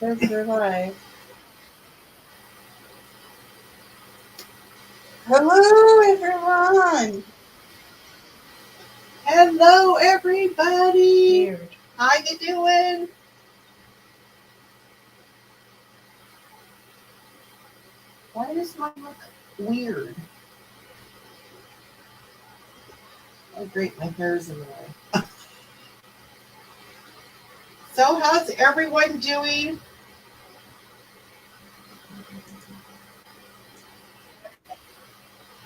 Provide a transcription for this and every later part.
Says we're live. Hello, everyone. Hello, everybody. Weird. How you doing? Why does mine look weird? Oh, great, my hair's in the way. So, how's everyone doing?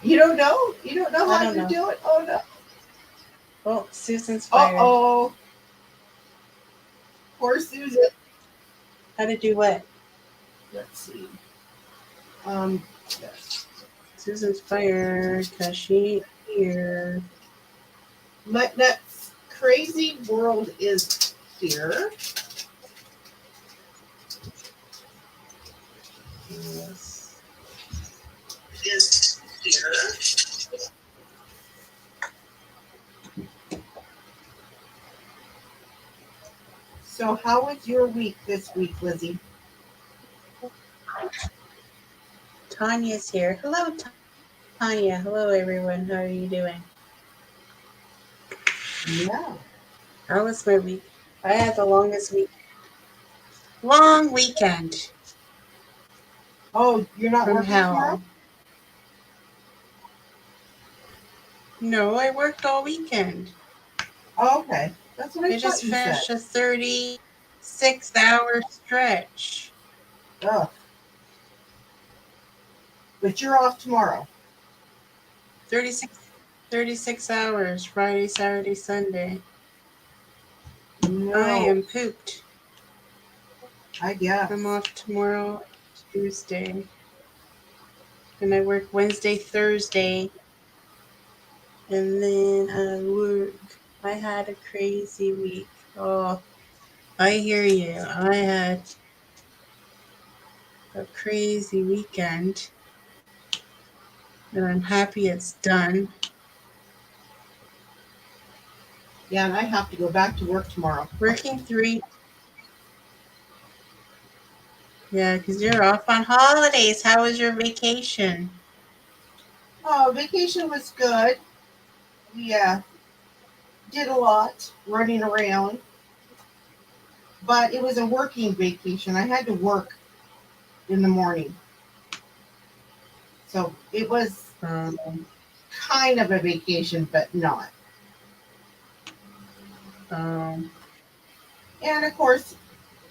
You don't know? You don't know I how don't to know. do it? Oh, no. Oh, Susan's fired. Uh-oh. Poor Susan. How to do what? Let's see. There. Susan's fired because she here. That crazy world is here. Yes. Is here. So, how was your week this week, Lizzie? Tanya's here. Hello, Tanya. Hello, everyone. How are you doing? Yeah. How was my week? I had the longest week. Long weekend. Oh, you're not From working hell. tomorrow? No, I worked all weekend. Oh, okay. That's what I I thought just you finished said. a 36-hour stretch. Ugh. But you're off tomorrow. 36 hours, Friday, Saturday, Sunday. No. I am pooped. I guess. I'm off tomorrow, Tuesday. And I work Wednesday, Thursday. And then I work. I had a crazy week. Oh, I hear you. I had a crazy weekend. And I'm happy it's done. Yeah, and I have to go back to work tomorrow. Working 3. Yeah, because you're off on holidays. How was your vacation? Oh, vacation was good. We did a lot running around. But it was a working vacation. I had to work in the morning. So it was kind of a vacation, but not. And of course,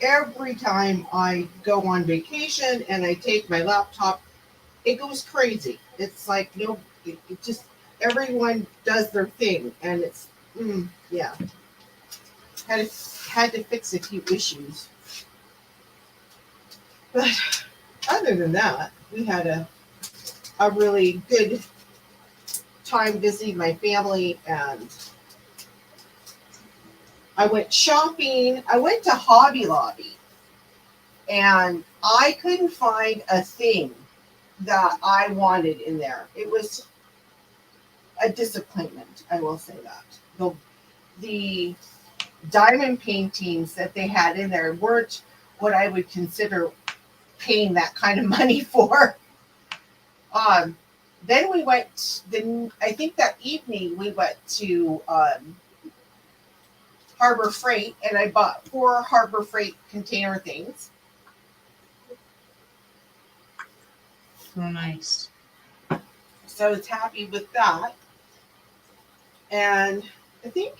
every time I go on vacation and I take my laptop, it goes crazy. It's like, it just, everyone does their thing. And it's, yeah. Had to fix a few issues. But other than that, we had a really good time visiting my family, and I went shopping. I went to Hobby Lobby, and I couldn't find a thing that I wanted in there. It was a disappointment, I will say that. The diamond paintings that they had in there weren't what I would consider paying that kind of money for. Then we went, I think that evening we went to Harbor Freight, and I bought 4 Harbor Freight container things. Oh, nice. So I was happy with that. And I think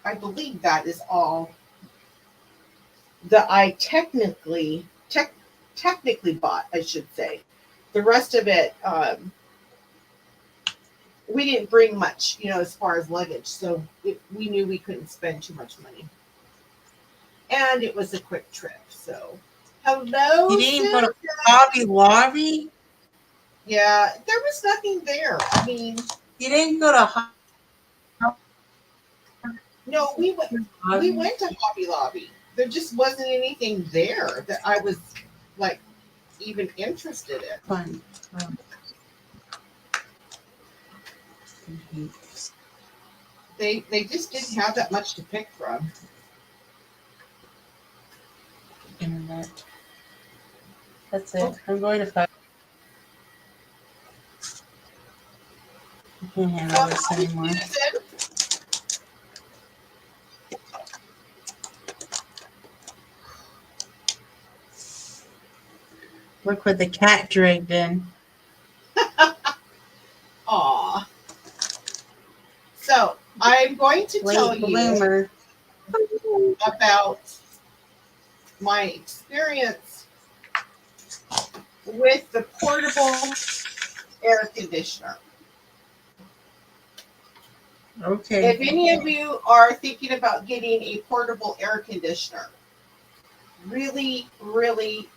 I believe that is all that I technically bought, I should say. The rest of it, we didn't bring much, as far as luggage. So we knew we couldn't spend too much money. And it was a quick trip. So, hello. You didn't go to Hobby Lobby? Yeah, there was nothing there. I mean, you didn't go to No, we went to Hobby Lobby. There just wasn't anything there that I was like even interested in. Fun. They just didn't have that much to pick from. it. That's it. Okay. I'm going to fight. I can't So handle how this did anymore. Susan? Look what the cat dragged in. Aw. So I'm going to tell Late you bloomer. about my experience with the portable air conditioner. Okay. If any of you are thinking about getting a portable air conditioner, really, really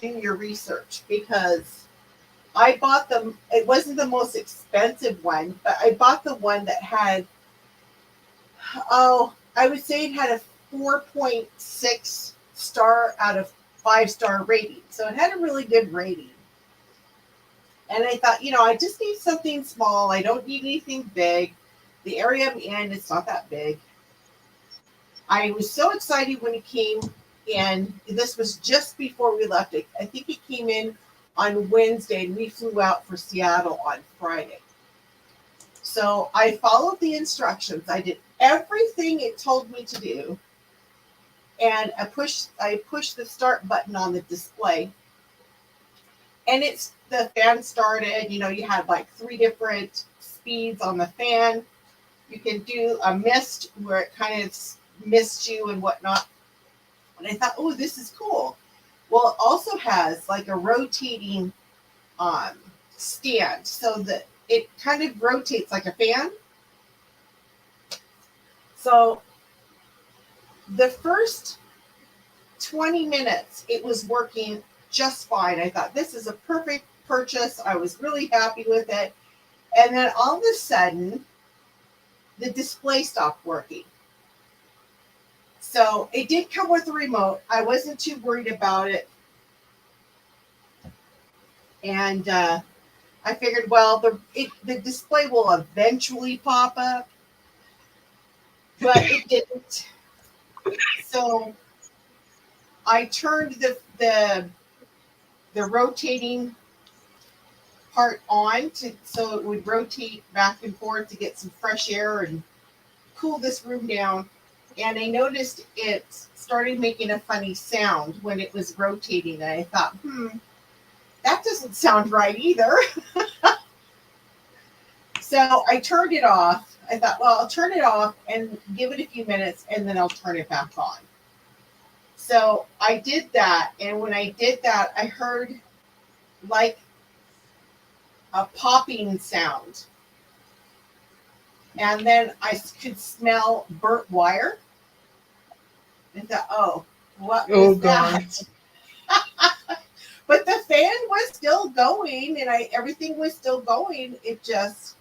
do your research because I bought them. It wasn't the most expensive one, but I bought the one that had, oh, I would say it had a 4.6 star out of 5-star rating. So it had a really good rating. And I thought, I just need something small. I don't need anything big. The area I'm in, it's not that big. I was so excited when it came in. This was just before we left. I think it came in on Wednesday and we flew out for Seattle on Friday. So I followed the instructions. I did everything it told me to do. And I pushed the start button on the display. And the fan started. You had like 3 different speeds on the fan. You can do a mist where it kind of mists you and whatnot. And I thought, oh, this is cool. Well, it also has like a rotating stand so that it kind of rotates like a fan. So the first 20 minutes, it was working just fine. I thought this is a perfect purchase. I was really happy with it. And then all of a sudden, the display stopped working. So it did come with a remote. I wasn't too worried about it. And I figured, well, the display will eventually pop up, but it didn't. So I turned the rotating part on so it would rotate back and forth to get some fresh air and cool this room down. And I noticed it started making a funny sound when it was rotating. And I thought, that doesn't sound right either. So I turned it off. I thought, well, I'll turn it off and give it a few minutes and then I'll turn it back on. So I did that. And when I did that, I heard like a popping sound. And then I could smell burnt wire. I thought, oh, what was that? But the fan was still going and everything was still going. It just,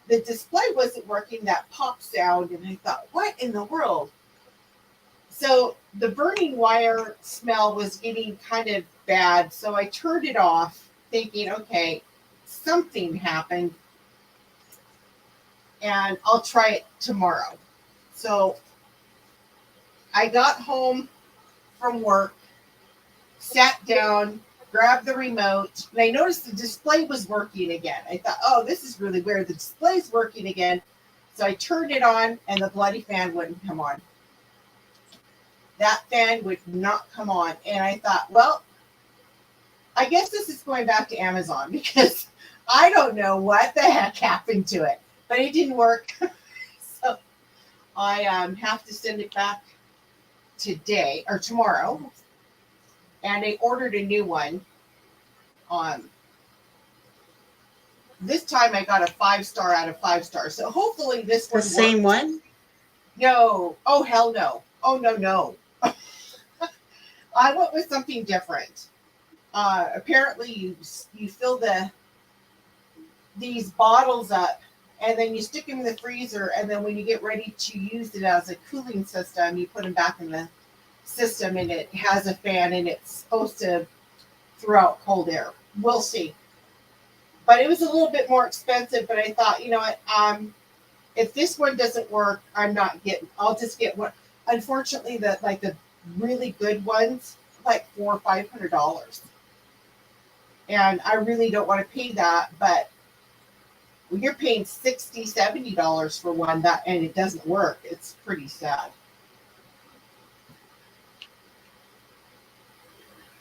the display wasn't working, that pop sound. And I thought, what in the world? So the burning wire smell was getting kind of bad. So I turned it off thinking, okay, something happened and I'll try it tomorrow. So I got home from work, sat down, grabbed the remote, and I noticed the display was working again. I thought, oh, this is really weird. The display's working again. So I turned it on and the bloody fan wouldn't come on. That fan would not come on. And I thought, well, I guess this is going back to Amazon because I don't know what the heck happened to it, but it didn't work. So I have to send it back today or tomorrow. And I ordered a new one. This time I got a 5-star out of 5 stars. So hopefully this one The same works. one? No. Oh, hell no. Oh, no. I went with something different. Apparently you fill these bottles up and then you stick them in the freezer, and then when you get ready to use it as a cooling system, you put them back in the system and it has a fan and it's supposed to throw out cold air. We'll see. But it was a little bit more expensive, but I thought, you know what, if this one doesn't work, I'll just get one. Unfortunately, the really good ones, like $400 or $500. And I really don't want to pay that, but when you're paying $60, $70 for one that and it doesn't work, it's pretty sad.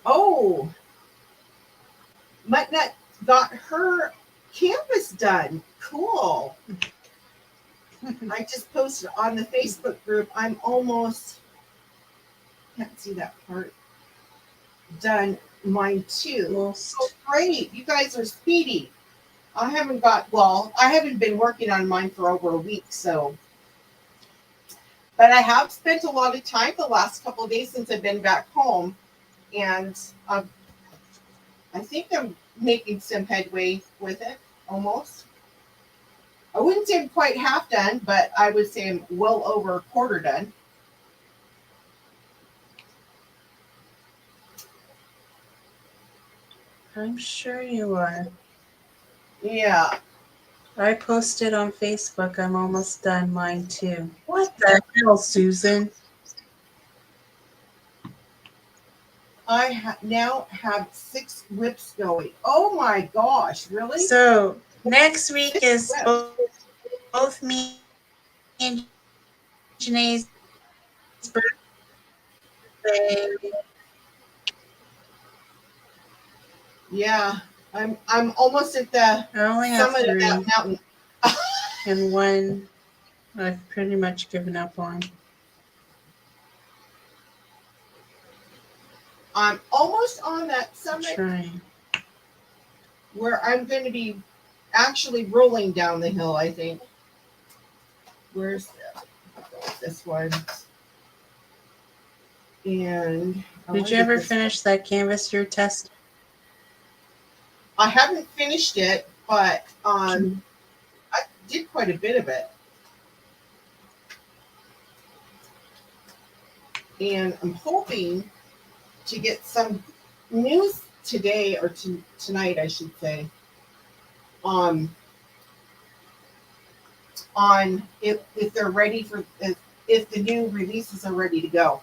Oh, Muttnut got her canvas done. Cool. I just posted on the Facebook group. I'm almost, can't see that part, done mine too. Most. Oh, great. You guys are speedy. I haven't been working on mine for over a week, so. But I have spent a lot of time the last couple of days since I've been back home. And I think I'm making some headway with it, almost. I wouldn't say I'm quite half done, but I would say I'm well over a quarter done. I'm sure you are. Yeah. I posted on Facebook. I'm almost done mine too. What the hell, Susan? I now have 6 whips going. Oh my gosh, really? So next week 6 is whips. both me and Janae's birthday. Yeah. I'm almost at the I only have summit of 3, that mountain. and one I've pretty much given up on. I'm almost on that summit Trying. where I'm going to be actually rolling down the hill, I think. Where's this one? And Did you ever finish that canvas you're testing? I haven't finished it, but I did quite a bit of it. And I'm hoping to get some news today or tonight, I should say, on if they're ready for if the new releases are ready to go.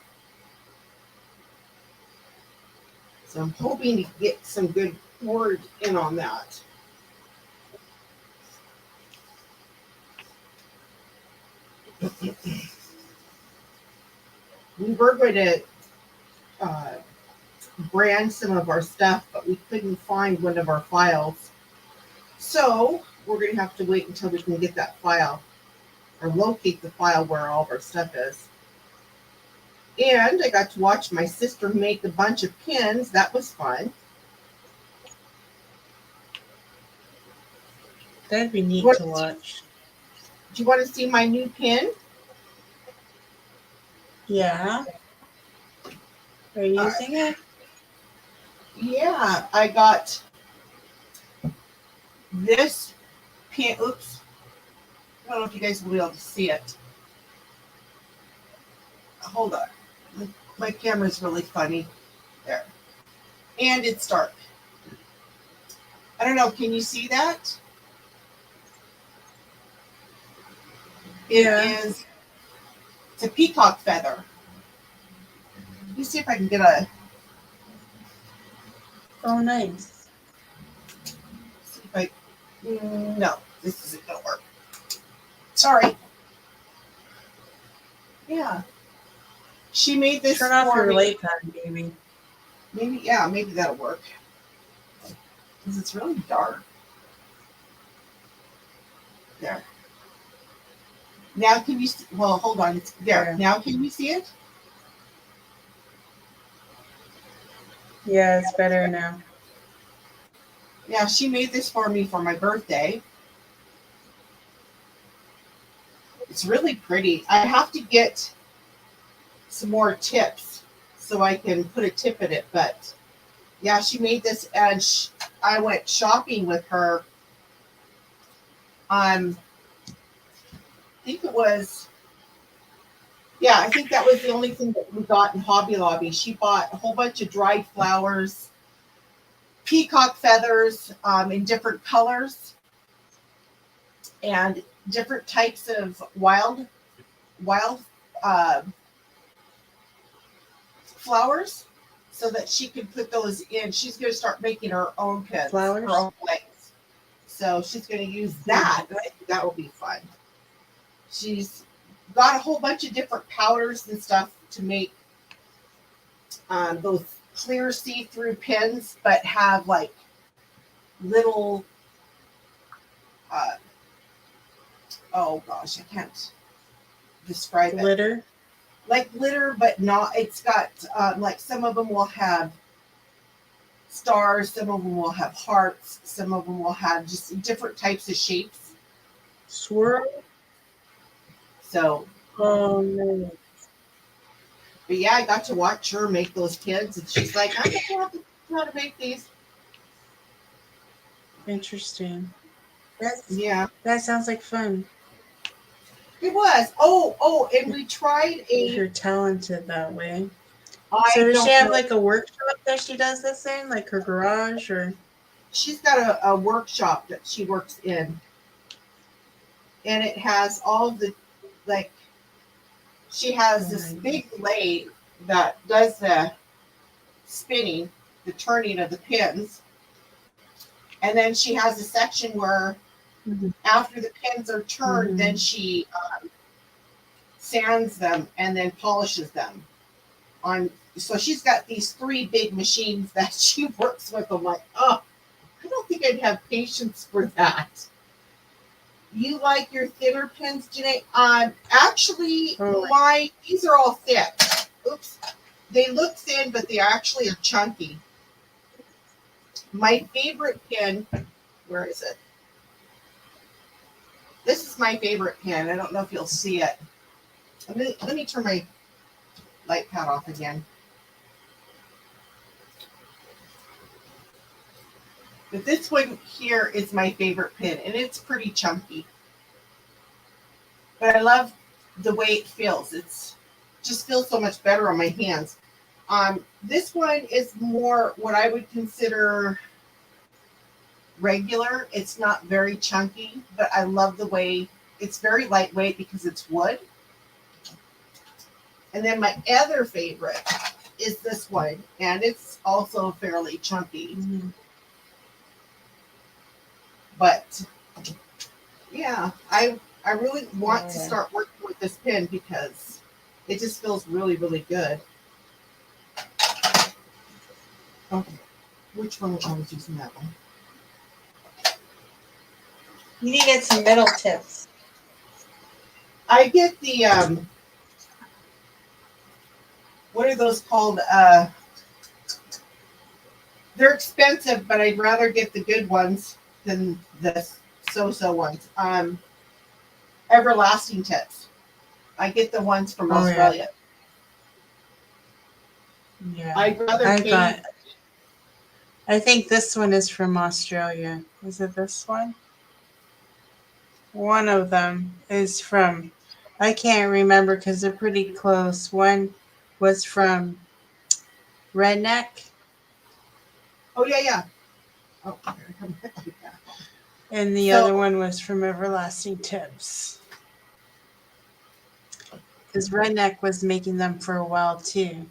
So I'm hoping to get some good word in on that. We were going to brand some of our stuff, but we couldn't find one of our files. So we're going to have to wait until we can get that file or locate the file where all of our stuff is. And I got to watch my sister make a bunch of pins. That was fun. That'd be neat to watch. Do you want to see my new pin? Yeah. Are you using it? Yeah, I got this pin. Oops. I don't know if you guys will be able to see it. Hold on. My camera's really funny. There. And it's dark. I don't know. Can you see that? Yeah. It's a peacock feather. Let me see if I can get a. Oh, nice. See if I. No, this isn't gonna work. Sorry. Yeah. She made this. Turn off your light pad, baby. Maybe that'll work. Because it's really dark. There. Now can you see? Well, hold on. It's there. Yeah. Now can you see it? Yeah, it's better now. Yeah, she made this for me for my birthday. It's really pretty. I have to get some more tips so I can put a tip in it. But yeah, she made this, and I went shopping with her. I think it was. Yeah, I think that was the only thing that we got in Hobby Lobby. She bought a whole bunch of dried flowers, peacock feathers in different colors, and different types of wild flowers. so that she can put those in. She's going to start making her own pins, Flowers? her own flags. So she's going to use that. I think that will be fun. She's got a whole bunch of different powders and stuff to make those clear see-through pins, but have like little, oh gosh, I can't describe it. Glitter? Like glitter, but not, it's got, like some of them will have stars, some of them will have hearts, some of them will have just different types of shapes. Swirl? So, Oh, no. but yeah, I got to watch her make those pins, and she's like, I don't know how to make these. Interesting. Yeah, That sounds like fun. it was. Oh, and we tried If a. you're talented that way. I So does don't she have know. like a workshop that she does this in? Like her garage or? She's got a workshop that she works in, and it has all of the, like, she has this big lathe that does the spinning, the turning of the pins. And then she has a section where after the pins are turned, then she sands them and then polishes them. So she's got these 3 big machines that she works with. I'm like, oh, I don't think I'd have patience for that. You like your thinner pins, Janae? Actually, these are all thick. Oops. They look thin, but they actually are chunky. My favorite pin, where is it? This is my favorite pin. I don't know if you'll see it. Let me turn my light pad off again. But this one here is my favorite pin, and it's pretty chunky. But I love the way it feels. It's just feels so much better on my hands. This one is more what I would consider regular. It's not very chunky, but I love the way it's very lightweight because it's wood. And then my other favorite is this one, and it's also fairly chunky. But yeah, I really want to start working with this pin because it just feels really, really good. Okay, which one? I was using that one. You need to get some metal tips. I get the what are those called? They're expensive, but I'd rather get the good ones than the so-so ones. Everlasting tips. I get the ones from Australia. Yeah. I'd rather I think this one is from Australia. Is it this one? One of them is from, I can't remember because they're pretty close. One was from Redneck. Oh, yeah. Oh, and the other one was from Everlasting Tips. Because Redneck was making them for a while too.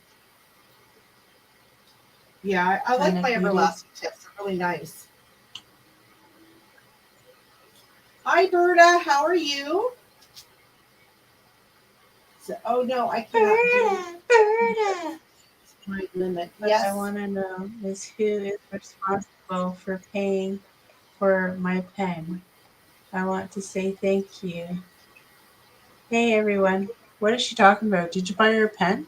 Yeah, I like my Everlasting Tips. They're really nice. Hi, Berta. How are you? So, oh no, I cannot Berta. My limit. What I want to know is who is responsible for paying for my pen. I want to say thank you. Hey everyone, what is she talking about? Did you buy her a pen?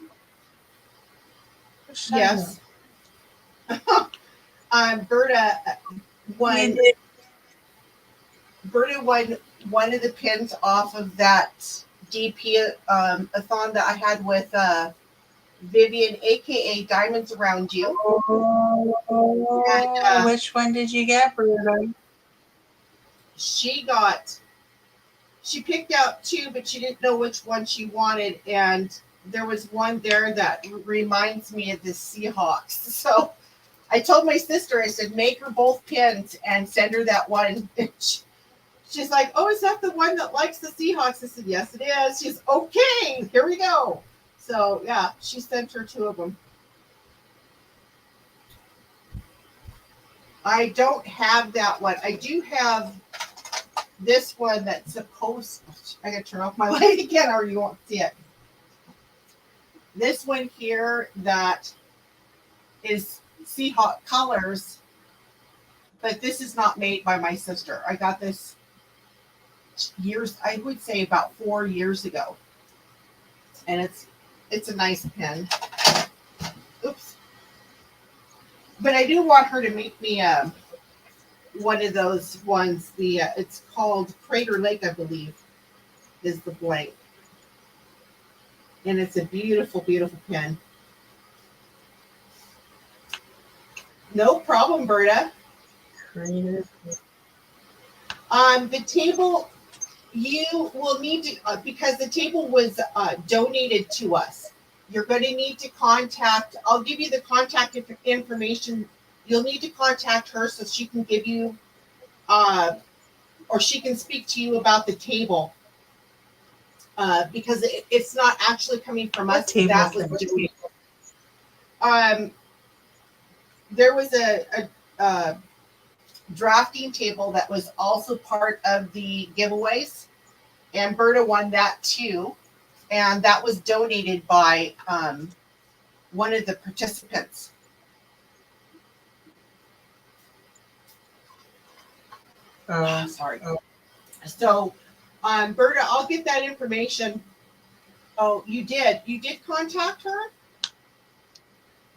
Yes. Berta won. Berta won one of the pins off of that DP a-thon that I had with Vivian, aka Diamonds Around You. And, which one did you get, Berta? She picked out 2, but she didn't know which one she wanted, and there was one there that reminds me of the Seahawks. So I told my sister, I said, make her both pins and send her that one. She's like, oh, is that the one that likes the Seahawks? I said, yes, it is. She's okay. Here we go. So yeah, she sent her 2 of them. I don't have that one. I do have this one that's supposed. I gotta turn off my light again, or you won't see it. This one here that is Seahawk colors, but this is not made by my sister. I got this years. I would say about 4 years ago, and it's a nice pen. Oops. But I do want her to make me one of those ones. The it's called Crater Lake, I believe, is the blank, and it's a beautiful, beautiful pen. No problem, Berta. Creative. The table you will need to because the table was donated to us. You're going to need to contact. I'll give you the contact information. You'll need to contact her so she can give you, or she can speak to you about the table. Because it's not actually coming from What us. table That was thing? donated. There was a drafting table that was also part of the giveaways, and Berta won that too, and that was donated by one of the participants. Sorry. So, Berta, I'll get that information. Oh, you did contact her?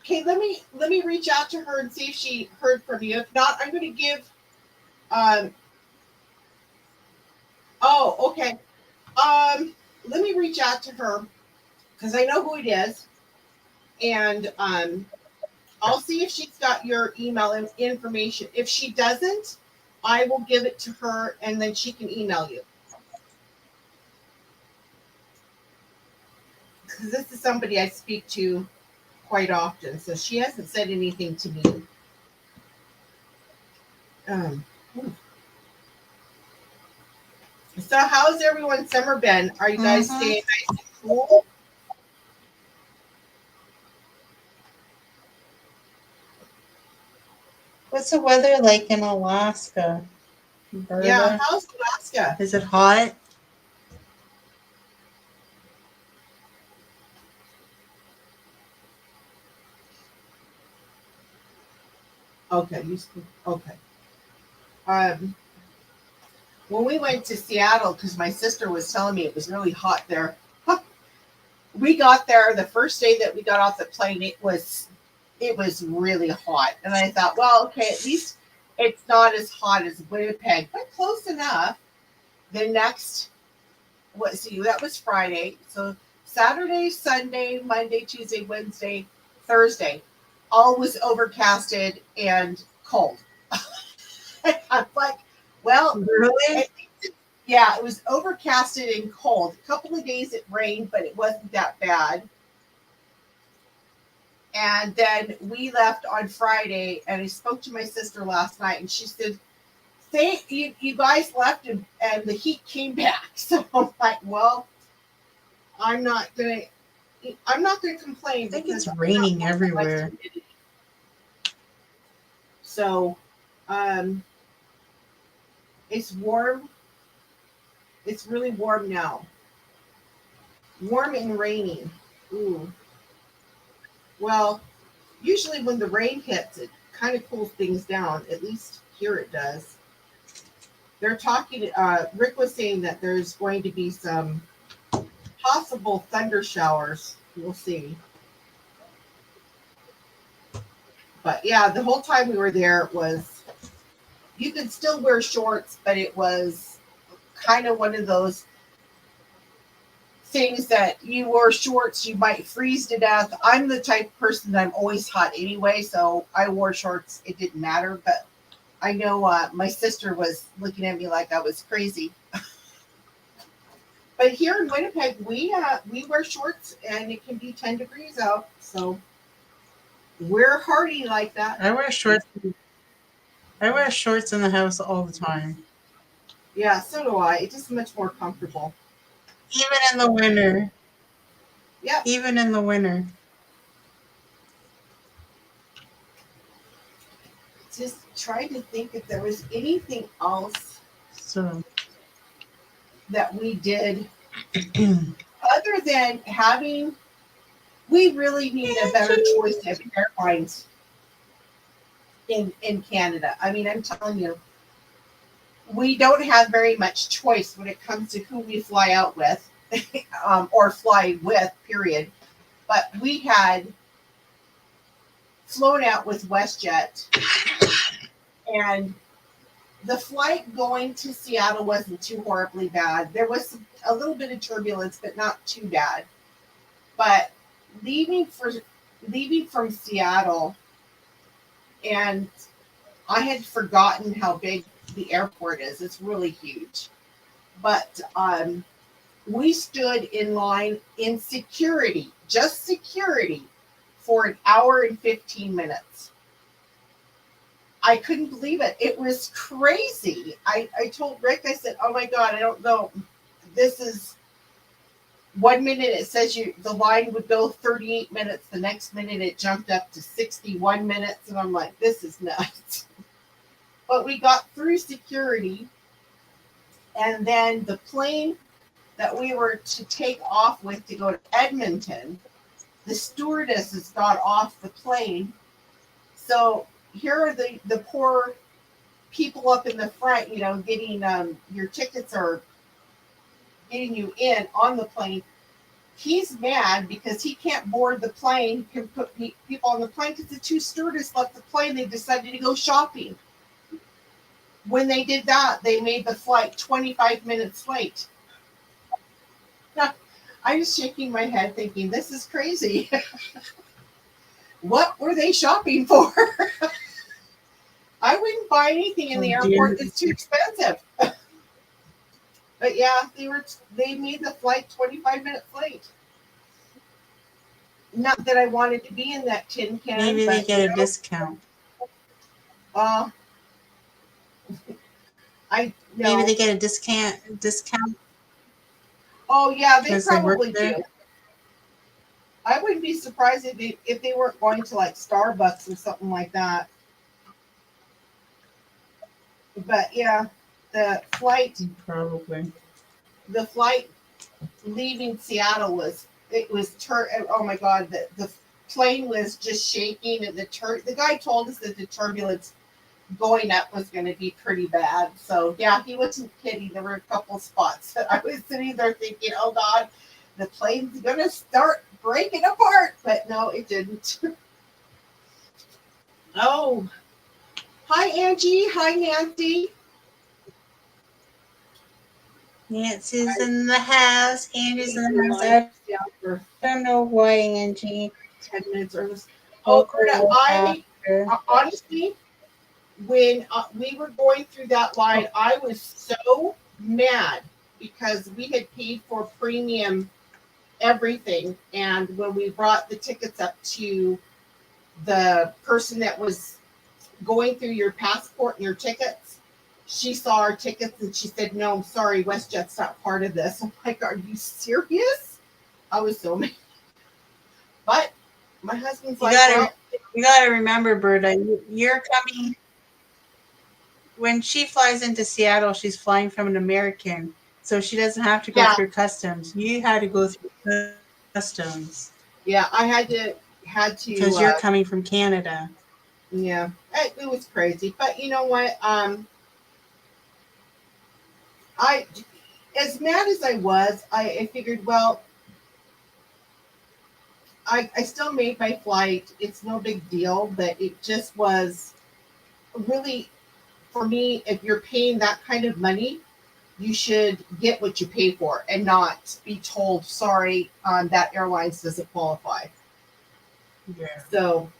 Okay, let me reach out to her and see if she heard from you. If not, I'm going to give. Oh, okay. Let me reach out to her because I know who it is, and I'll see if she's got your email information. If she doesn't, I will give it to her, and then she can email you. Because this is somebody I speak to quite often, so she hasn't said anything to me. So how's everyone's summer been? Are you guys staying nice and cool? What's the weather like in Alaska? Berta? Yeah, how's Alaska? Is it hot? Okay, okay. When we went to Seattle, because my sister was telling me it was really hot there, we got there the first day that we got off the plane. It was really hot, and I thought, well, okay, at least it's not as hot as Winnipeg, but close enough. The next, that was Friday, so Saturday, Sunday, Monday, Tuesday, Wednesday, Thursday, all was overcasted and cold. I'm like, well, Really? yeah, it was overcasted and cold. A couple of days it rained, but it wasn't that bad. And then we left on Friday, and I spoke to my sister last night, and she said, you guys left and the heat came back. So I'm like, well, I'm not gonna complain. I think it's raining everywhere. So it's warm. It's really warm now. Warm and rainy. Ooh. Well, usually when the rain hits, it kind of cools things down. At least here it does. They're talking, Rick was saying that there's going to be some possible thunder showers. We'll see. But yeah, the whole time we were there you could still wear shorts, but it was kind of one of those things that you wore shorts, you might freeze to death. I'm the type of person that I'm always hot anyway, so I wore shorts. It didn't matter, but I know my sister was looking at me like I was crazy. But here in Winnipeg, we wear shorts, and it can be 10 degrees out, so we're hardy like that. I wear shorts. I wear shorts in the house all the time. Yeah, so do I. It's just much more comfortable. Even in the winter. Yeah. Even in the winter. trying to think if there was anything else So, that we did other than having. We really need a better Angie. choice of airlines in Canada. I mean, I'm telling you, we don't have very much choice when it comes to who we fly out with, or fly with. Period. But we had flown out with WestJet, and the flight going to Seattle wasn't too horribly bad. There was a little bit of turbulence, but not too bad. But leaving for leaving from Seattle, and I had forgotten how big the airport is. It's really huge. But we stood in line in security, just security, for an hour and 15 minutes. I couldn't believe it. It was crazy. I told Rick, I said, oh my God, I don't know. This is 1 minute it says the line would go 38 minutes. The next minute it jumped up to 61 minutes. And I'm like, this is nuts. But we got through security. And then the plane that we were to take off with to go to Edmonton, the stewardesses got off the plane. So here are the poor people up in the front, getting your tickets or getting you in on the plane. He's mad because he can't board the plane, can put people on the plane because the two stewardesses left the plane. They decided to go shopping. When they did that, they made the flight 25 minutes late. I was shaking my head thinking, this is crazy. What were they shopping for? I wouldn't buy anything in Oh the dear. airport. It's too expensive. But yeah, they made the flight 25 minutes late. Not that I wanted to be in that tin can, Maybe they but get a discount. uh, I Maybe no. they get a discount Oh yeah, they because they work probably there. do. I wouldn't be surprised if they weren't going to like Starbucks or something like that. But yeah, the flight Probably. the flight leaving Seattle oh my God, the plane was just shaking, and the guy told us that the turbulence going up was going to be pretty bad. So yeah, he wasn't kidding. There were a couple spots that I was sitting there thinking, oh God, the plane's going to start breaking apart. But no, it didn't. Oh, hi Angie. Hi Nancy. Nancy's I in the house. Andrew's think in the the house. line I was down for don't know why, Angie. 10 minutes or this. We'll Oh, Berta, go after. honestly, when we were going through that line, I was so mad because we had paid for premium everything. And when we brought the tickets up to the person that was going through your passport and your tickets, she saw our tickets and she said, no, I'm sorry, WestJet's not part of this. I'm like, are you serious? I was so mad. But my husband's You like, gotta, well, you gotta remember, Berta. You're coming when she flies into Seattle. She's flying from an American, so she doesn't have to go yeah, through customs. You had to go through customs yeah, I had to, because you're coming from Canada. yeah, it was crazy. But you know what? I, as mad as I was, I figured, well, I still made my flight. It's no big deal, but it just was really, for me, if you're paying that kind of money, you should get what you pay for and not be told, sorry, that airlines doesn't qualify. Yeah. So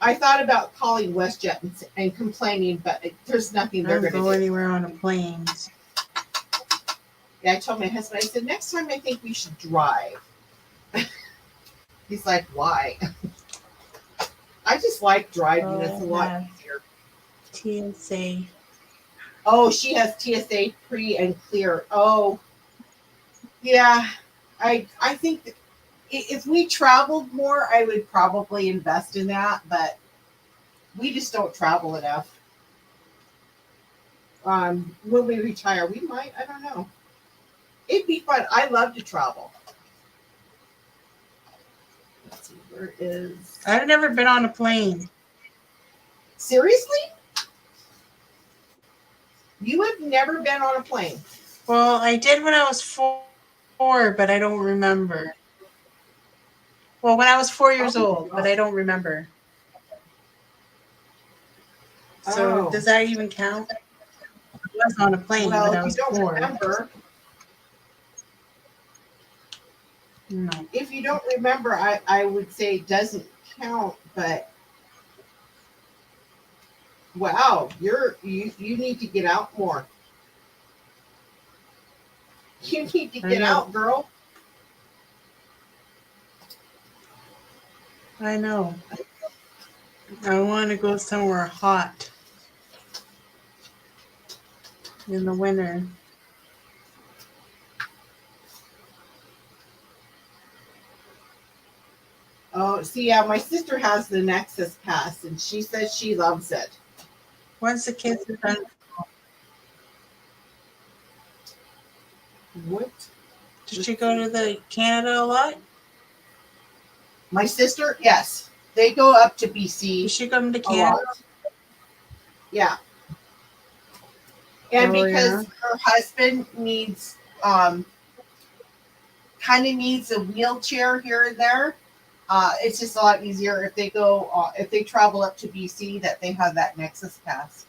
I thought about calling WestJet and complaining, but there's nothing I they're don't going go to do. anywhere on a plane. Yeah, I told my husband, I said, next time I think we should drive. He's like, why? I just like driving. It's a Oh, lot have easier. TSA. Oh, she has TSA free and clear. Oh, yeah. I think that if we traveled more, I would probably invest in that, but we just don't travel enough. when we retire. We might. I don't know. It'd be fun. I love to travel. Let's see. Where is? I've never been on a plane. Seriously? You have never been on a plane? Well, I did when I was 4, but I don't remember. Well, when I was 4 years old, but I don't remember. So does that even count? I was on a plane, Well, but I if you was don't 4. remember, No. if you don't remember, I would say it doesn't count. But wow, you need to get out more. You need to get out, girl. I know. I want to go somewhere hot in the winter. Oh, see, yeah, my sister has the Nexus Pass, and she says she loves it. Once the kids are done. What? Did she go to the Canada a lot? My sister, yes, they go up to BC. Did she come to a Canada? lot. Yeah, and because her husband needs kind of needs a wheelchair here and there. It's just a lot easier if they go if they travel up to BC that they have that Nexus Pass.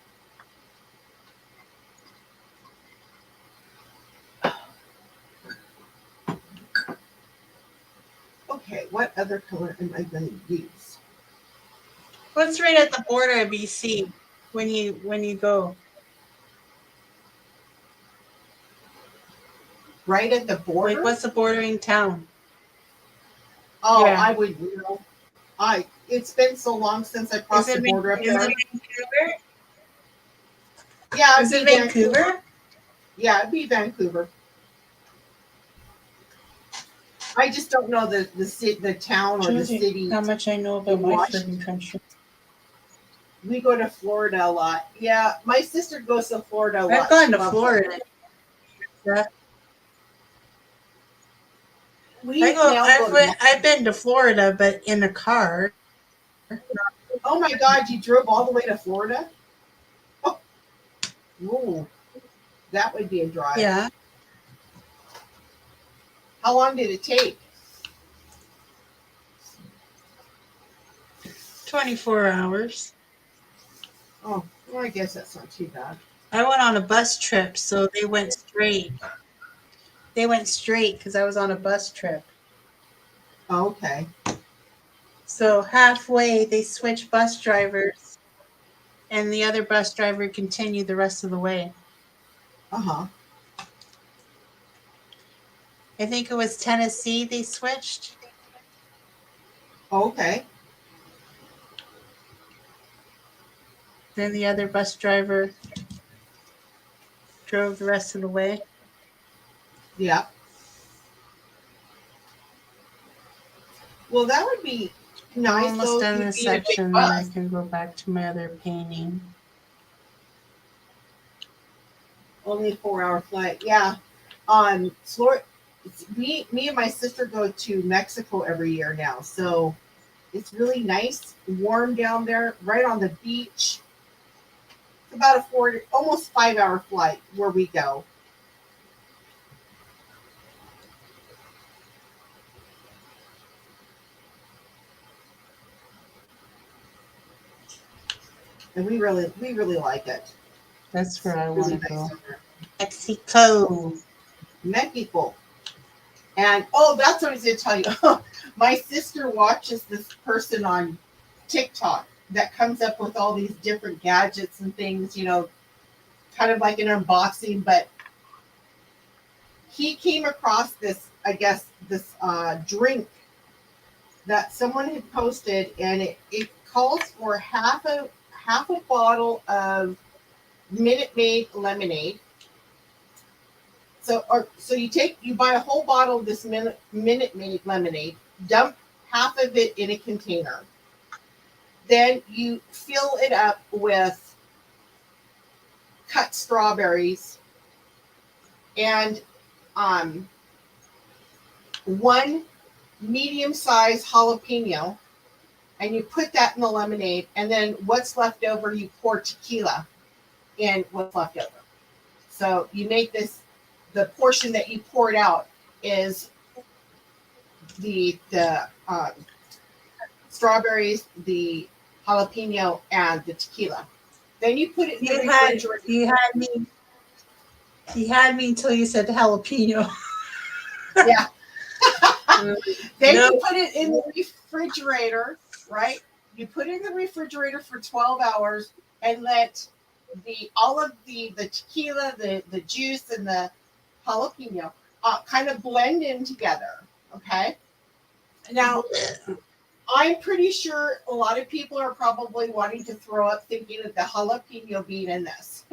Okay, what other color am I going to use? What's right at the border of BC when you go? Right at the border? Like, what's the bordering town? Oh, yeah. I would know. It's been so long since I crossed the border up there. Is it Vancouver? Yeah, is it Vancouver? Yeah, it'd be Vancouver. I just don't know the town or the city. How much I know about my freaking country. We go to Florida a lot. Yeah, my sister goes to Florida a lot. I've gone to Florida. Yeah. I've been to Florida, but in a car. Oh my God, you drove all the way to Florida? Oh, ooh, that would be a drive. Yeah. How long did it take? 24 hours. Oh, well, I guess that's not too bad. I went on a bus trip, so they went straight. They went straight because I was on a bus trip. Oh, okay. So halfway, they switched bus drivers, and the other bus driver continued the rest of the way. Uh-huh. I think it was Tennessee they switched. Okay. Then the other bus driver drove the rest of the way. Yeah. Well, that would be nice. I'm almost done this section, then I can go back to my other painting. Only a 4-hour flight. Yeah. Florida. Me and my sister go to Mexico every year now, so it's really nice, warm down there, right on the beach. It's about almost 5-hour flight where we go. And we really like it. That's where I want to go. Mexico. And that's what I was going to tell you. My sister watches this person on TikTok that comes up with all these different gadgets and things, kind of like an unboxing, but he came across this, I guess, this drink that someone had posted, and it calls for half a bottle of Minute Maid lemonade. So you buy a whole bottle of this Minute Maid lemonade, dump half of it in a container. Then you fill it up with cut strawberries, and one medium-sized jalapeno, and you put that in the lemonade, and then what's left over, you pour tequila in what's left over. So you make this, the portion that you poured out is the strawberries, the jalapeno, and the tequila. Then you put it in the refrigerator. You had me until you said jalapeno. Yeah. Then No. you put it in the refrigerator, right? You put it in the refrigerator for 12 hours and let all of the tequila, the juice, and the jalapeno kind of blend in together. Okay. Now, I'm pretty sure a lot of people are probably wanting to throw up thinking of the jalapeno being in this.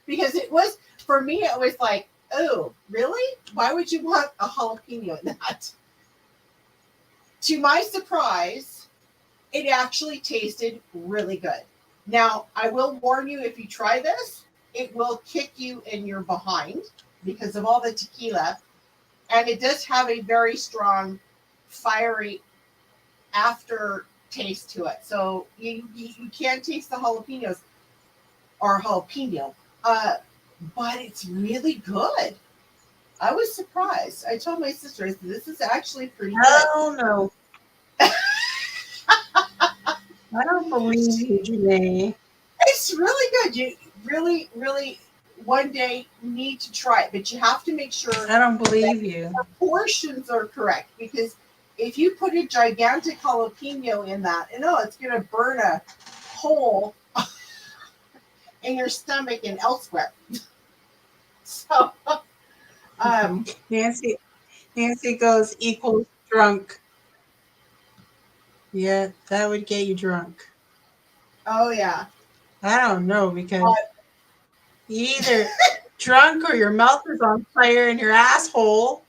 Because it was, for me, it was like, oh, really? Why would you want a jalapeno in that? To my surprise, it actually tasted really good. Now, I will warn you, if you try this, it will kick you in your behind because of all the tequila. And it does have a very strong, fiery aftertaste to it. So you can taste the jalapenos or jalapeno, but it's really good. I was surprised. I told my sister, I said, this is actually pretty good. Oh, no. I don't believe you, Janae. It's really good. You really, really, one day need to try it, but you have to make sure I don't believe you. the portions are correct, because if you put a gigantic jalapeno in that, it's going to burn a hole in your stomach and elsewhere. So, Nancy goes equals drunk. Yeah, that would get you drunk. oh yeah. I don't know, because you either drunk or your mouth is on fire in your asshole.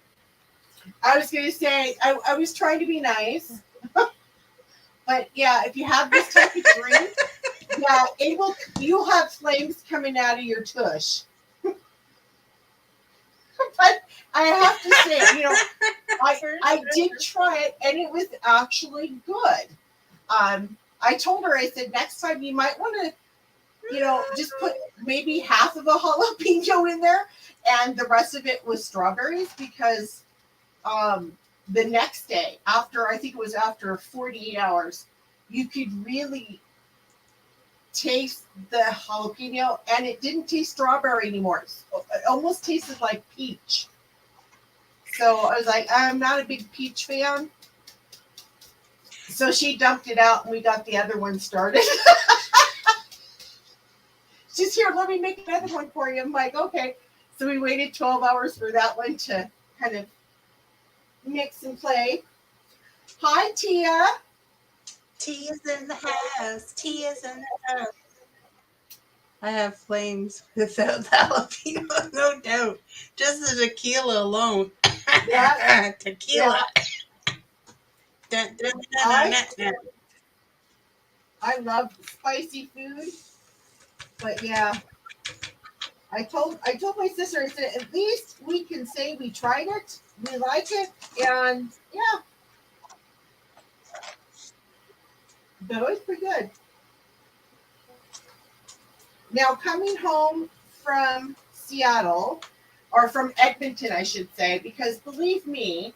I was going to say, I was trying to be nice. But yeah, if you have this type of drink, yeah, you'll have flames coming out of your tush. But I have to say, I did try it, and it was actually good. I told her, I said, next time you might want to, just put maybe half of a jalapeno in there, and the rest of it was strawberries, because the next day, I think it was after 48 hours, you could really taste the jalapeno, and it didn't taste strawberry anymore. It almost tasted like peach. So I was like, I'm not a big peach fan. So she dumped it out, and we got the other one started. She's here, let me make another one for you. I'm like, okay. So we waited 12 hours for that one to kind of mix and play. Hi, Tia. Tia's in the house. Tia's in the house. I have flames without the jalapeno, no doubt. Just the tequila alone. Yeah. Tequila. Yeah. I love spicy food, but yeah, I told my sister, I said, at least we can say we tried it, we like it, and yeah, but it was pretty good. Now, coming home from Seattle, or from Edmonton, I should say, because believe me,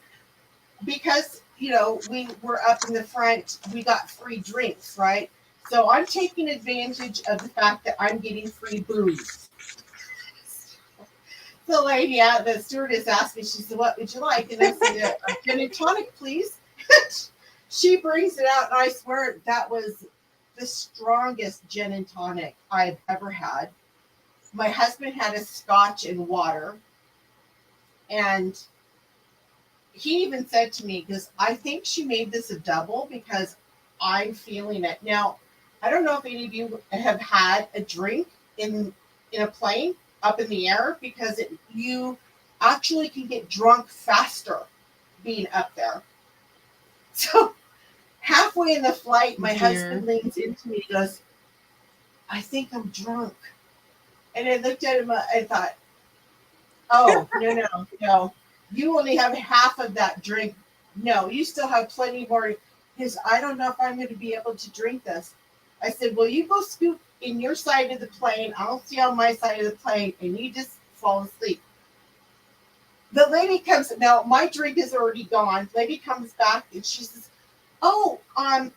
because we were up in the front, we got free drinks, right? So I'm taking advantage of the fact that I'm getting free booze. The lady, the stewardess asked me, she said, what would you like? And I said, a gin and tonic, please. She brings it out, and I swear that was the strongest gin and tonic I've ever had. My husband had a scotch and water, and he even said to me, because I think she made this a double, because I'm feeling it. Now, I don't know if any of you have had a drink in a plane up in the air, because you actually can get drunk faster being up there. So halfway in the flight, my husband leans into me and goes, I think I'm drunk. And I looked at him. I thought, oh, no, no, no. You only have half of that drink. No, you still have plenty more. Because I don't know if I'm going to be able to drink this. I said, well, you go scoop in your side of the plane. I'll see on my side of the plane. And you just fall asleep. The lady comes. Now, my drink is already gone. Lady comes back and she says, oh,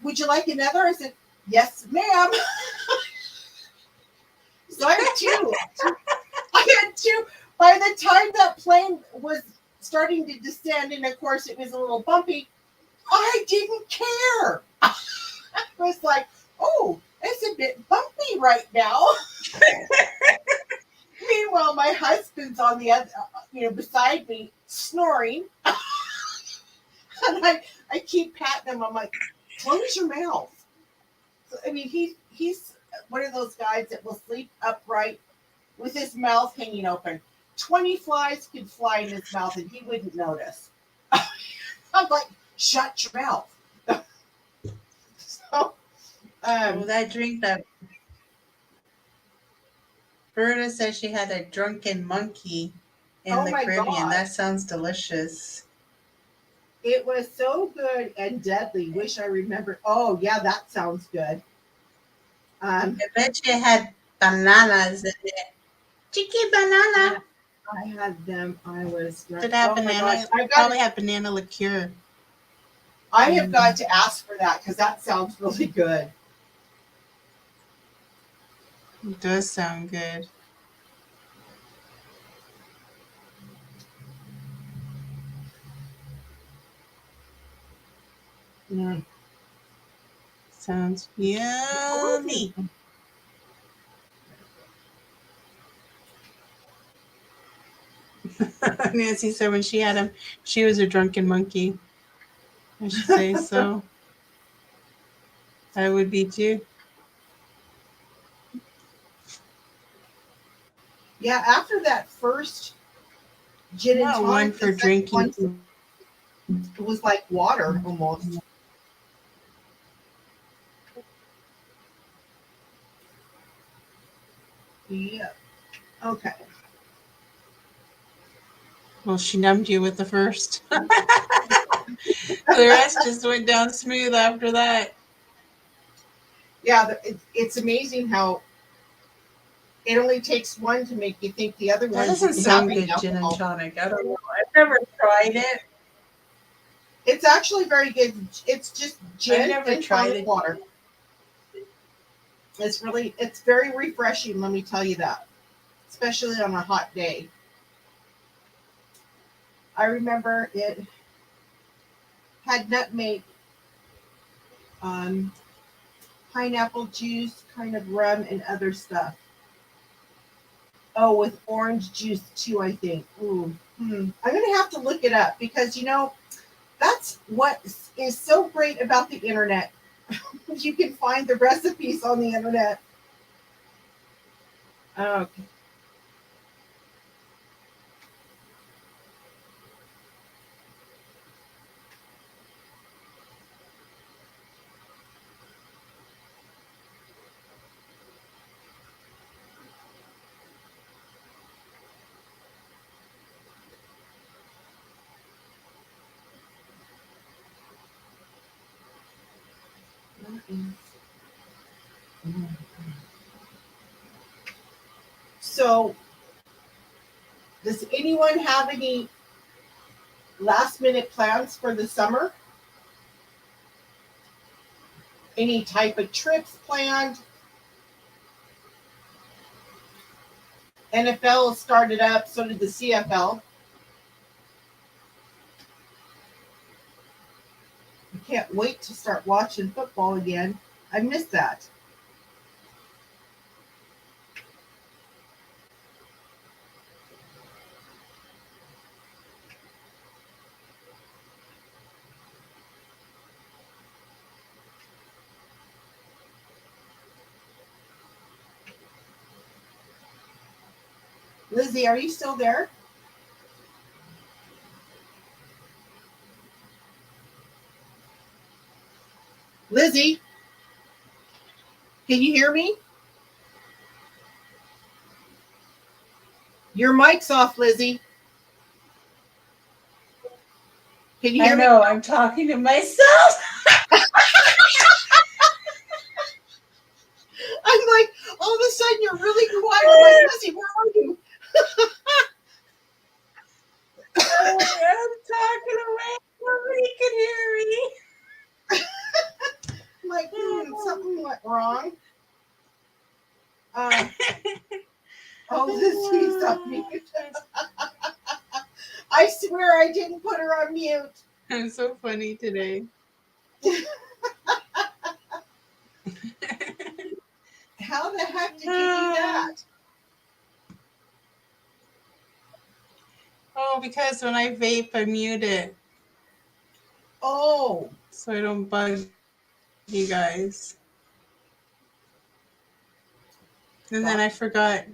would you like another? I said, yes, ma'am. So I had two. I had two. By the time that plane was starting to descend, and of course it was a little bumpy, I didn't care. I was like, oh, it's a bit bumpy right now. Meanwhile, my husband's on the other, beside me, snoring. And I keep patting him. I'm like, close your mouth. So, I mean, he's one of those guys that will sleep upright with his mouth hanging open. 20 flies could fly in his mouth and he wouldn't notice. I'm like, shut your mouth. So, that drink that Berta said she had a drunken monkey in oh the my Caribbean. God. That sounds delicious. It was so good and deadly. Wish I remember. Oh, yeah, that sounds good. I bet you had bananas in it. Cheeky Yeah, banana. I had them. I was, Did it have oh my gosh. banana? Probably had banana liqueur. I have got to ask for that because that sounds really good. It does sound good. Mm. Sounds yummy. Nancy said when she had him, she was a drunken monkey. I should say so. I would be too. Yeah, after that first gin and Not one tonic, the for second drinking. one was like water almost. Yeah. Okay. Well, she numbed you with the first. The rest just went down smooth after that. Yeah, it's amazing how it only takes one to make you think the other That one's doesn't sound having good, gin and alcohol. tonic. I don't know. I've never tried it. It's actually very good. It's just I've gin never and tried tonic it. water. It's very refreshing, let me tell you that, especially on a hot day. I remember it had nutmeg, um, pineapple juice, kind of rum, and other stuff. Oh, with orange juice too, I think. Ooh, I'm gonna have to look it up because that's what is so great about the internet. You can find the recipes on the internet. Okay. So, does anyone have any last minute plans for the summer? Any type of trips planned? NFL started up, so did the CFL. I can't wait to start watching football again. I miss that. Lizzie, are you still there? Lizzie, can you hear me? Your mic's off, Lizzie. Can you I hear me? know, I'm talking to myself. I'm like, all of a sudden you're really quiet. I'm like, Lizzie, where are you? I'm talking away. Nobody can hear me. I'm like, something went wrong. Uh, oh, Lizzie's on mute. I swear I didn't put her on mute. I'm so funny today. How the heck did you do that? Oh, because when I vape, I mute it Oh, so I don't bug you guys. And then I forgot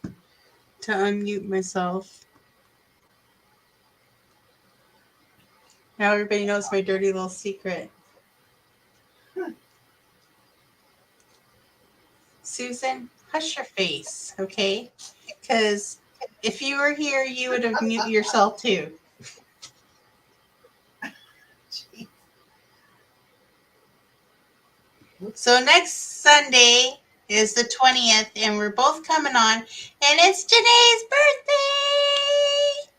to unmute myself. Now everybody knows my dirty little secret. Susan, hush your face, okay? Because if you were here, you would have muted yourself too. geez. So next Sunday is the 20th, and we're both coming on, and it's Janae's birthday!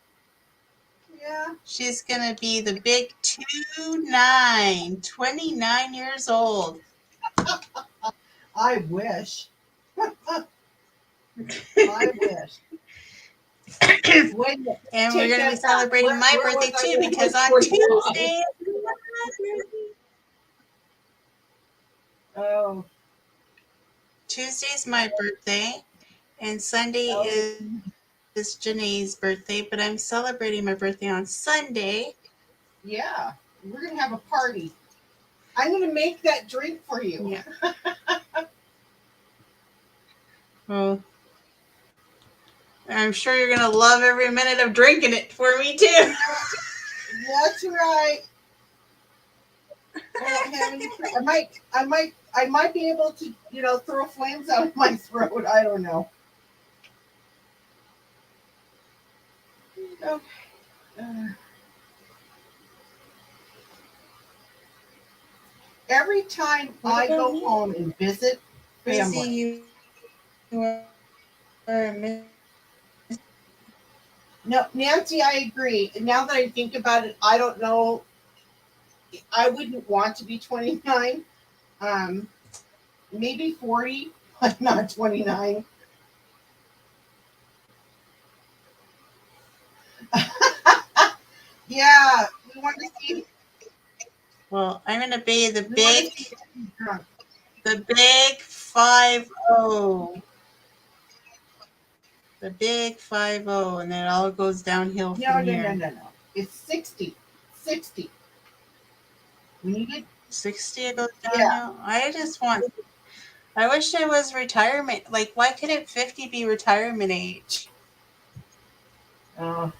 Yeah. She's going to be the big 29 years old. I wish. I wish. And we're going to be celebrating my birthday too, because on Tuesday. Oh. Tuesday's my birthday, and Sunday is Janae's birthday, but I'm celebrating my birthday on Sunday. Yeah. We're going to have a party. I'm going to make that drink for you. Yeah. Well, I'm sure you're going to love every minute of drinking it for me too. That's right. I don't have any. I might be able to, throw flames out of my throat. I don't know. Okay. Every time I go home and visit family. No, Nancy, I agree. And now that I think about it, I don't know. I wouldn't want to be 29. Maybe 40, but not 29. Yeah, we want to see. Well, I'm going to be the We want big, to see you drunk. the big 5-0. The big 5-0, and then it all goes downhill from here. No. It's 60. 60. We need it. 60 it goes Yeah. downhill. I wish it was retirement. Like, why couldn't 50 be retirement age? Because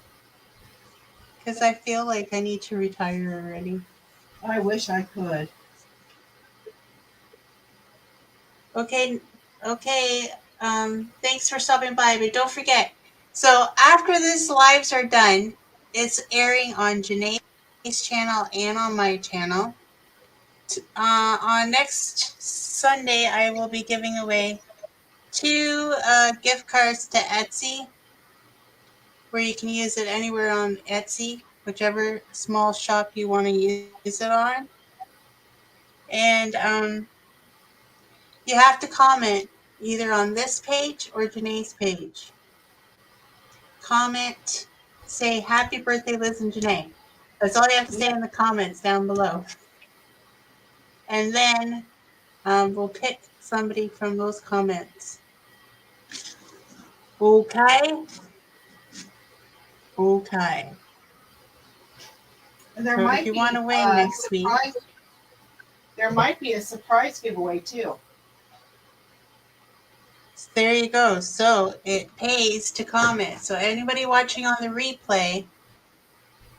I feel like I need to retire already. I wish I could. Okay. Thanks for stopping by, but don't forget. So after these lives are done, it's airing on Janae's channel and on my channel. On next Sunday, I will be giving away 2 gift cards to Etsy, where you can use it anywhere on Etsy, whichever small shop you want to use it on. And you have to comment either on this page or Janae's page. Comment, say happy birthday, Liz and Janae. That's all you have to say in the comments down below. And then we'll pick somebody from those comments. Okay? Okay. And there So might if you be want to win next week, there might be a surprise giveaway too. there you go. So it pays to comment. So anybody watching on the replay,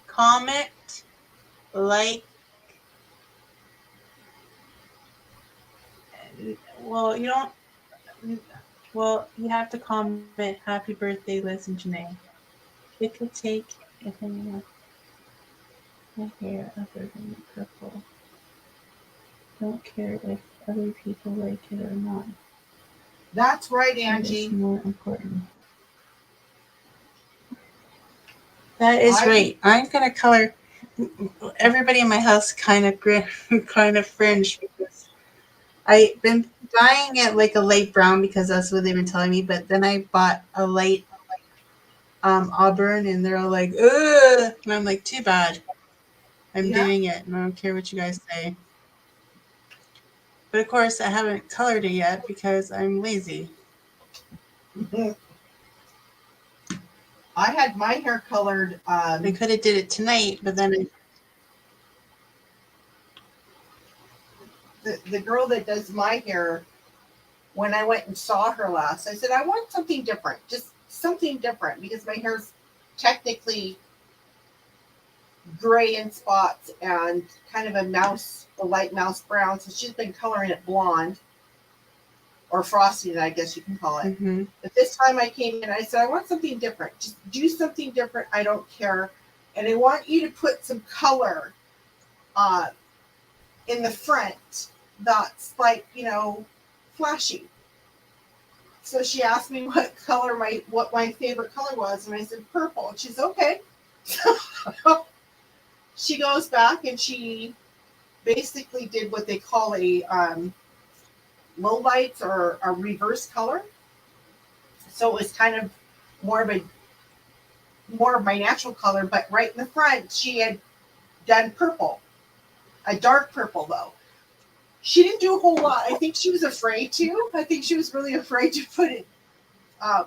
comment, like. Well, you don't. Well, you have to comment happy birthday, Liz and Janae. It could take if anyone my hair other than purple. Don't care if other people like it or not. That's right, That is Angie. more important. That is I right. I'm gonna color everybody in my house kind of kind of fringe because I've been dyeing it like a light brown because that's what they've been telling me. But then I bought a light auburn, and they're all like, "Ugh," and I'm like, "Too bad. I'm yeah. doing it, and I don't care what you guys say." But of course, I haven't colored it yet because I'm lazy. I had my hair colored. I could have did it tonight, but then The girl that does my hair, when I went and saw her last, I said, I want something different, just something different because my hair's technically gray in spots and kind of a light mouse brown. So she's been coloring it blonde or frosting, I guess you can call it. mm-hmm. But this time I came in, I said, I want something different. Just do something different. I don't care. And I want you to put some color uh, in the front that's like, flashy. So she asked me what my favorite color was, and I said purple. And she's okay. So she goes back and she basically did what they call a low lights or a reverse color. So it was kind of more of a more of my natural color, but right in the front she had done purple, a dark purple though. She didn't do a whole lot. I think she was afraid to. I think she was really afraid to put it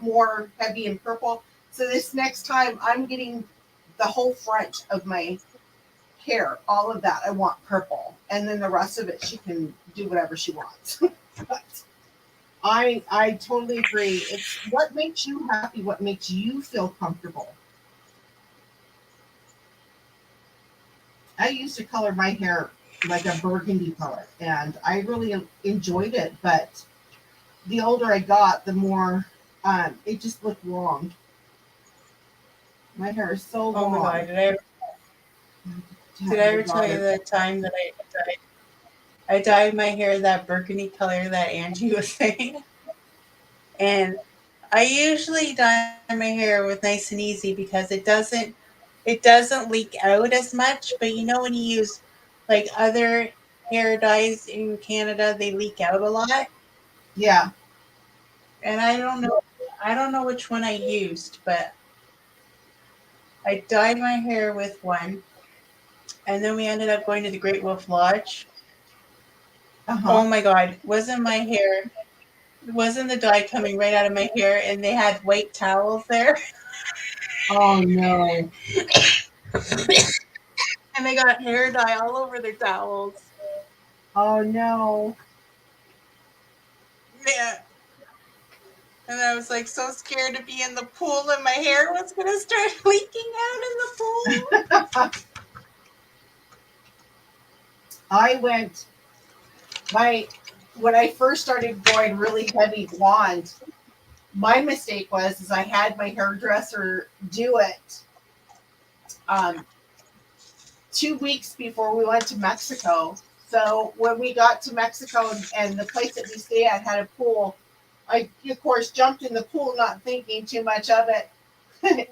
more heavy in purple. So this next time I'm getting the whole front of my hair, all of that I want purple, and then the rest of it she can do whatever she wants. But I totally agree. It's what makes you happy, what makes you feel comfortable. I used to color my hair like a burgundy color, and I really enjoyed it. But the older I got, the more it just looked long. My hair is so Oh my long. god, did I My ever tell you daughter. the time that I dyed my hair that burgundy color that Angie was saying? And I usually dye my hair with nice and easy because it doesn't leak out as much. But you know when you use like other hair dyes in Canada, they leak out a lot. Yeah. And I don't know which one I used, but I dyed my hair with one, and then we ended up going to the Great Wolf Lodge. Uh huh. Oh my god, wasn't the dye coming right out of my hair, and they had white towels there, Oh no. and they got hair dye all over their towels. Oh no. Yeah. And I was like so scared to be in the pool and my hair was gonna start leaking out in the pool. I went my when I first started going really heavy blonde. My mistake was is I had my hairdresser do it um, 2 weeks before we went to Mexico. So when we got to Mexico and the place that we stayed at had a pool, I of course jumped in the pool, not thinking too much of it,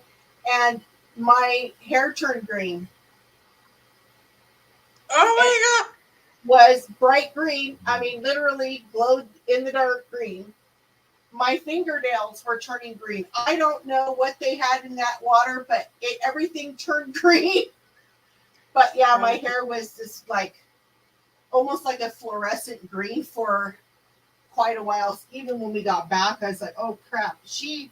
and my hair turned green. It Oh was bright green. I mean, literally glowed in the dark green. My fingernails were turning green. I don't know what they had in that water, but everything turned green. But yeah, my my god. hair was just like almost like a fluorescent green for quite a while. Even when we got back, I was like, "Oh crap!" She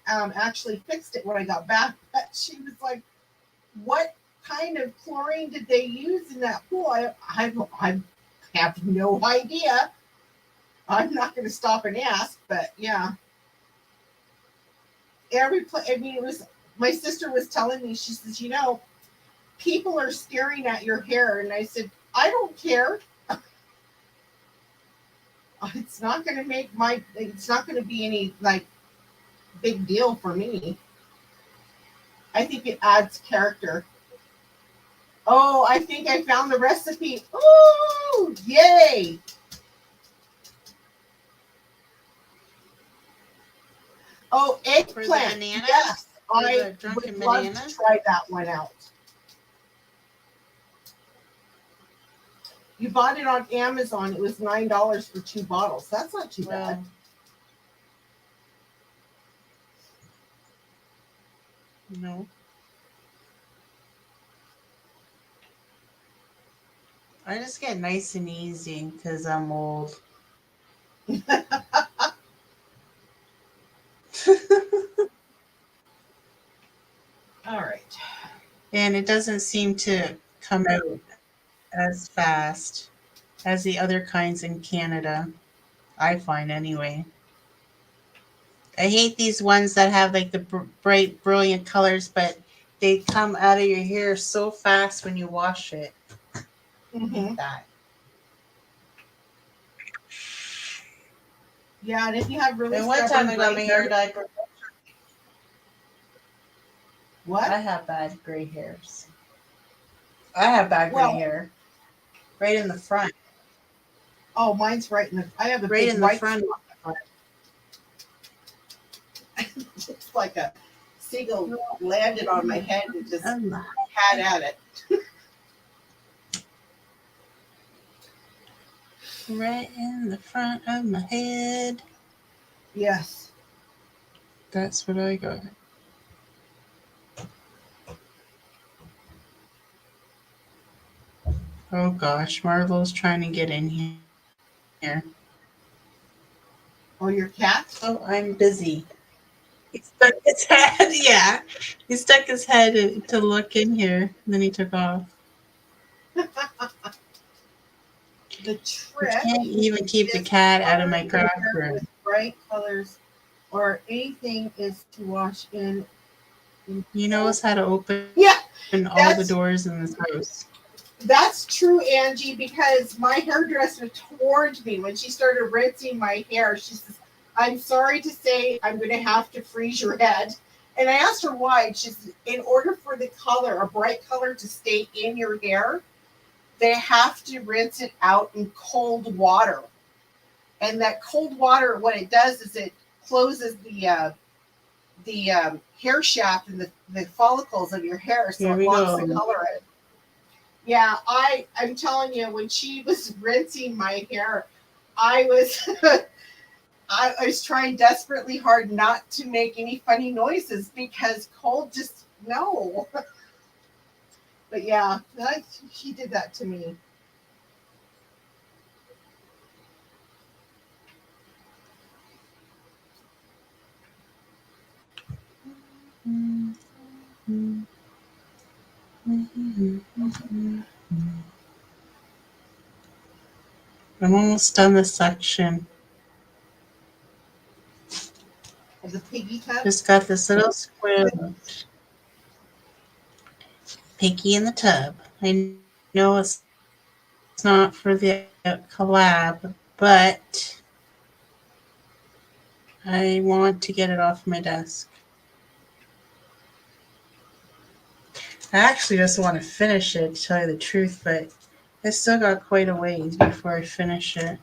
actually fixed it when I got back, but she was like, "What kind of chlorine did they use in that pool?" I have no idea. I'm not going to stop and ask, but yeah, I mean, it was. My sister was telling me. She says, people are staring at your hair, and I said, I don't care. It's not going to make my. It's not going to be any like big deal for me. I think it adds character. Oh, I think I found the recipe. Ooh, yay! Oh, For the eggplant. bananas? Yes, For I the drunken would love to bananas? try that one out. You bought it on Amazon. It was $9 for 2 bottles. That's not too bad. Well, no. I just get nice and easy because I'm old. All right. And it doesn't seem to come out as fast as the other kinds in Canada. I find anyway. I hate these ones that have like the bright, brilliant colors, but they come out of your hair so fast when you wash it. I Mm-hmm. hate that. Yeah, and if you have really And one time stubborn I got gray my hair, hair dyed. what? I have bad gray hairs. I have bad gray Well, hair. Right in the front. oh, mine's right in the. I have a Right big in the white front. spot on it. It's like a seagull landed on my head and just had at it. Right in the front of my head. Yes. That's what I got. Oh gosh, Marlo's trying to get in here. Oh, your cat? Oh, I'm busy. He stuck his head. Yeah, he stuck his head to look in here, and then he took off. The I trick can't even keep the is cat out of color my your craft hair room. with bright colors or anything is to wash in He cold. knows how to open Yeah, all the that's doors in this house. that's true, Angie, because my hairdresser warned me when she started rinsing my hair. She says, I'm sorry to say I'm going to have to freeze your head. And I asked her why. She said, in order for the color, a bright color, to stay in your hair, they have to rinse it out in cold water. And that cold water, what it does is it closes the hair shaft and the follicles of your hair, so Here it we locks the go. color in. Yeah, I'm telling you, when she was rinsing my hair, I was I was trying desperately hard not to make any funny noises because cold just no. But yeah, she did that to me. I'm almost done this section. The piggy cup. Just got this little square piggy in the tub. I know it's not for the collab, but I want to get it off my desk. I actually just want to finish it, to tell you the truth, but I still got quite a ways before I finish it.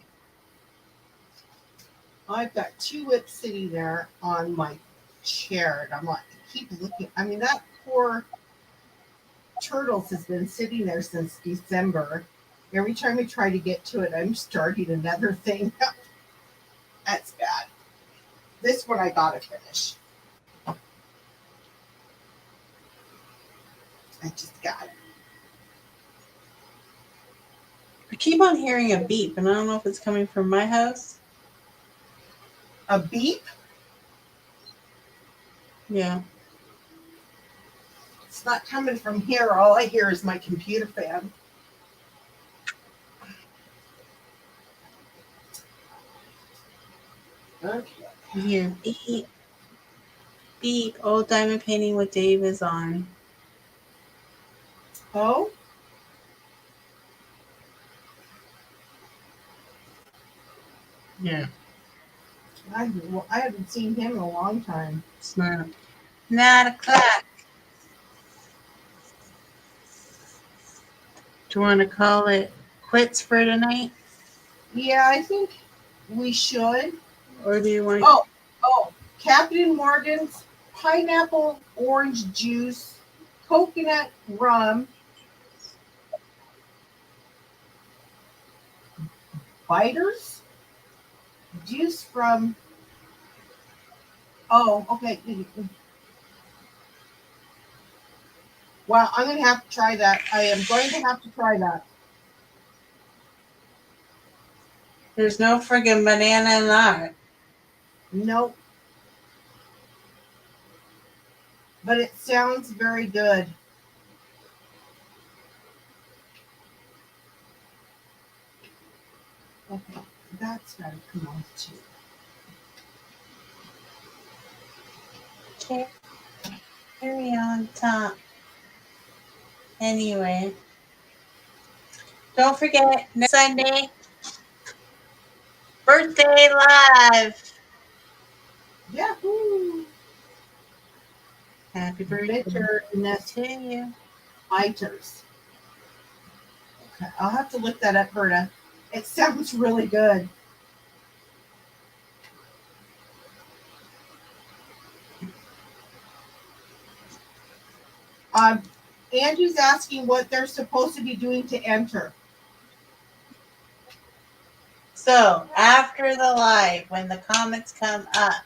I've got 2 whips sitting there on my chair, and I'm like, keep looking. I mean, that poor turtles has been sitting there since December. Every time we try to get to it, I'm starting another thing. That's bad. This one I gotta finish. I just got it. I keep on hearing a beep, and I don't know if it's coming from my house. A beep? Yeah. It's not coming from here. All I hear is my computer fan. Okay. You hear beep, beep. Old diamond painting with Dave is on. Oh, Yeah, I haven't seen him in a long time. it's 9 o'clock. Do you want to call it quits for tonight? Yeah, I think we should. Or do you want... Oh, Captain Morgan's pineapple orange juice, coconut rum, biters, juice from. Oh, okay. Well, I'm gonna have to try that. I am going to have to try that. There's no friggin' banana in that. Nope, but it sounds very good. Okay, that's gotta come off too. Cherry on top. Anyway, don't forget, next Sunday, birthday live. Yahoo! Happy birthday Bitterness to you. biters. Okay, I'll have to look that up, Berta. It sounds really good. Angie's asking what they're supposed to be doing to enter. So, after the live, when the comments come up,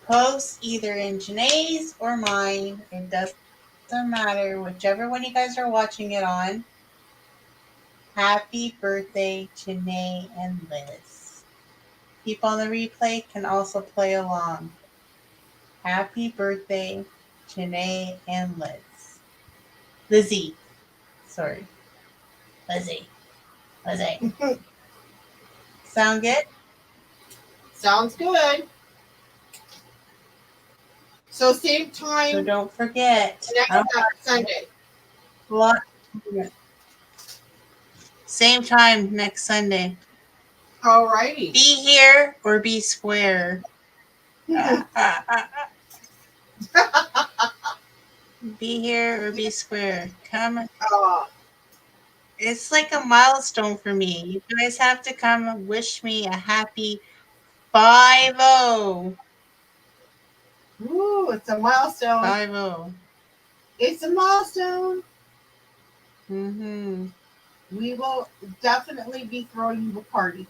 post either in Janae's or mine. It doesn't matter, whichever one you guys are watching it on. Happy birthday, Janae and Liz. People on the replay can also play along. Happy birthday, Janae and Liz. Lizzie. Sorry. Lizzie. Sound good? Sounds good. So same So time don't forget. next Sunday. Same time next Sunday. Alrighty. Be here or be square. Be here or be square. Come. It's like a milestone for me. You guys have to come and wish me a happy 5-0. Ooh, it's a milestone. 5-0. It's a milestone. Mm-hmm. We will definitely be throwing you a party.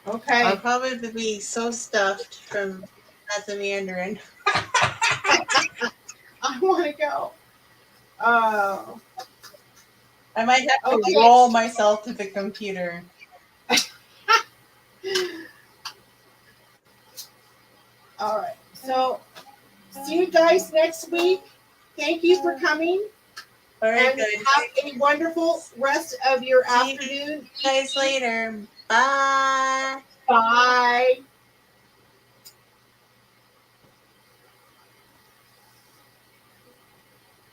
Okay. I'll probably be so stuffed from at the Mandarin. I want to go. Oh. I might have to roll myself to the computer. All right. So, see you guys next week. Thank you for coming. All right, and good. Have a wonderful rest of your See afternoon. you guys later. Bye. Bye.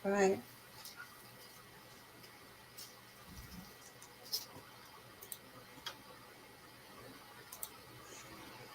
All right.